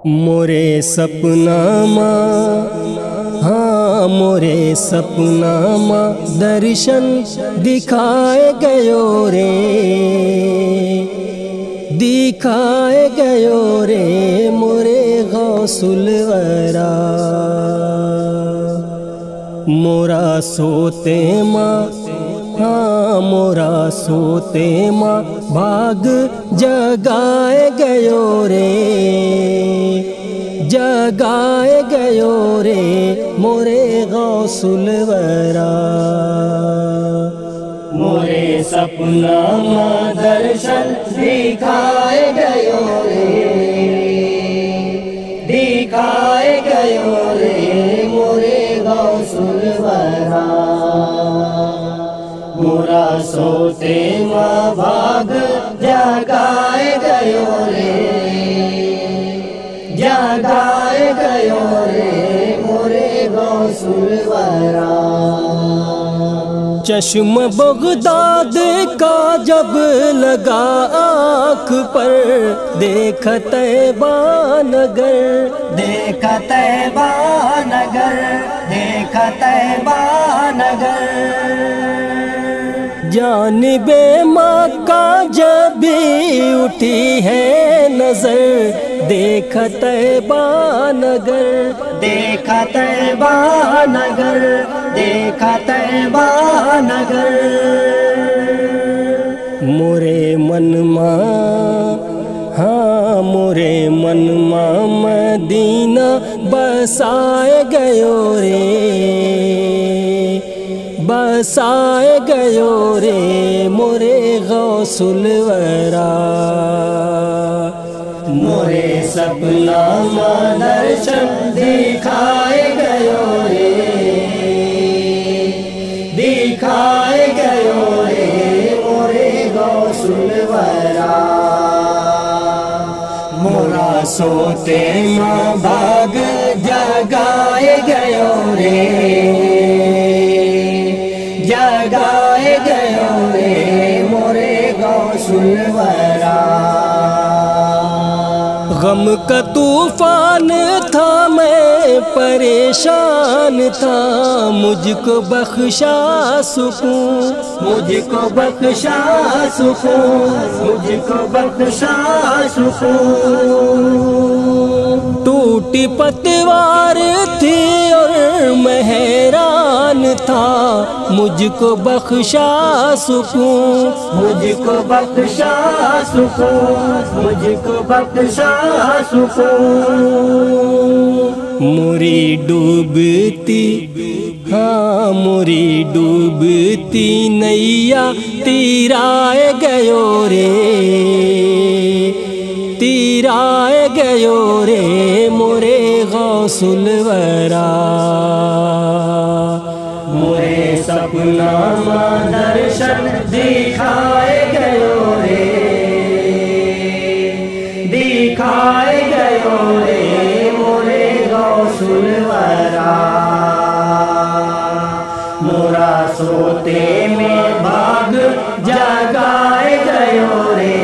मोरे सपना माँ, हाँ मोरे सपना माँ दर्शन दिखाए गयो रे, दिखाए गयो रे मोरे गौसुल वरा। मोरा सोते माँ, हाँ मोरा सोते माँ भाग जगाए गयो रे, जगाए गयो रे मोरे गौसुल वरा। मोरे सपना माँ दर्शन दिखाए गयो रे, दिखाए गयो रे मोरे गौसुल वरा। मोरा सोते माँ भाग जगाए गयो रे, जगाए गयो रे मोरे गौसुल वरा। चश्म बगदाद का जब लगा आँख पर, देखा तैबा नगर, देखा तैबा नगर, देखा तैबा नगर। जानिबे मक्का जब भी उठी है नजर, देखा तैबा नगर, देखा तैबा नगर, देखा तैबा नगर। मोरे मन माँ, हाँ मोरे मन माँ मदीना बसाए गयो रे, बसाए गयो रे मोरे गौसुल वरा। मोरे सपना माँ दर्शन दिखाए गयो रे, दिखाए गयो रे मोरे गौसुल वरा। मोरा सोते माँ भाग जगाए गयो रे, जगाए गयो रे मोरे गौसुल वरा। गम का तूफान था मैं परेशान था, मुझको बख्शा सुकून, मुझको बख्शा सुकून, मुझको बख्शा सुकून। टूटी पतवार थी और मैं हैरान था, मुझको बख्शा सुकून, मुझको बख्शा सुकून, मुझको बख्शा सुकून। मोरी डूबती, हाँ मोरी डूबती नैया तीराए गयो रे, तीराए गयो रे मोरे गौसुल वरा। मोरे सपना माँ दर्शन दिखाए गयो रे, दिखाए गयो रे मोरे गौसुल वरा। मोरा सोते में भाग जगाए गयो रे,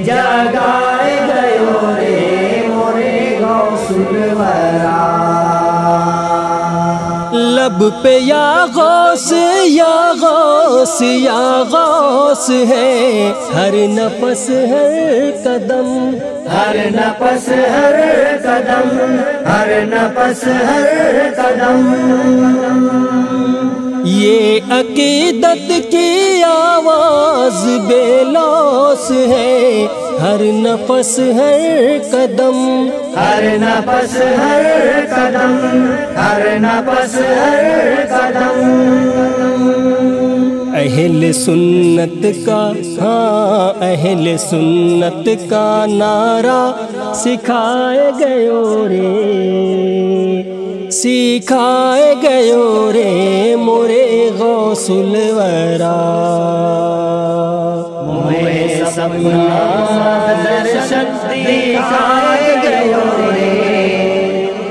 जगाए गयो रे मोरे गौसुल वरा। लब पे या गौस या गौस या गौस है, हर नफस हर कदम, हर नफस हर कदम, हर नफस हर कदम। ये अकीदत की आवाज बेलौस है, हर नफस हर कदम, हर नफस हर कदम, हर नफस हर कदम। अहले सुन्नत का, हाँ अहले सुन्नत का नारा सिखाए गयो रे, सिखाए गयो रे मोरे गौसुल वरा। मोरे सपना दर्शन दिखाए गयो रे,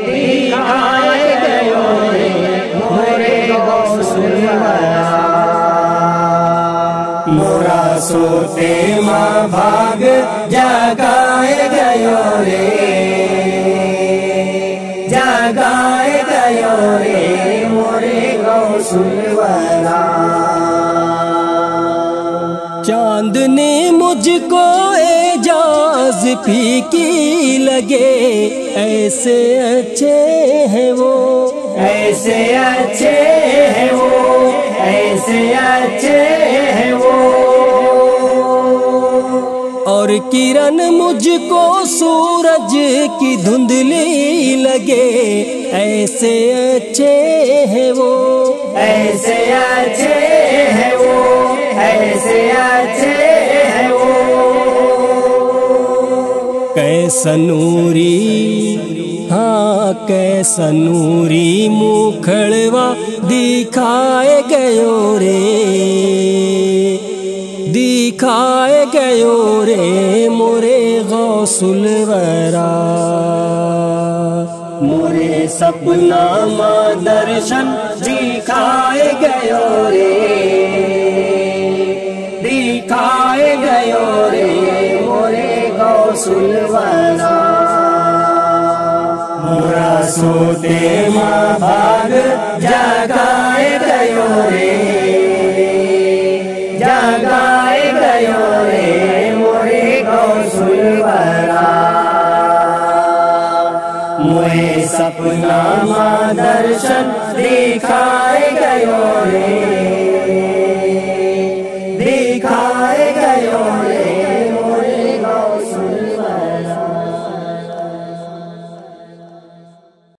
दिखाए गयो रे मोरे गौसुल वरा। मोरा सोते माँ भाग जगाए गयो गौसुलवरा। चांद ने मुझको एजाज फीकी लगे, ऐसे अच्छे हैं वो, ऐसे अच्छे हैं वो, ऐसे अच्छे हैं वो। और किरण मुझको सूरज की धुंधली लगे, ऐसे अच्छे हैं वो, ऐसे अच्छे हैं वो, ऐसे अच्छे हैं वो। कैसा नूरी, हाँ कैसा नूरी मुखड़वा दिखाए गयो रे, दिखाए गयो रे मोरे गौसुलवरा। मोरे सपना माँ दर्शन दिखाए गयो रे, दिखाए गयो रे मोरे गौसुलवरा। मोरा सोते माँ भाग जगाए गयो रे, जगाए गयो रे मोरे गौसुलवरा। मोरे सपना माँ दर्शन दिखाए गयो रे।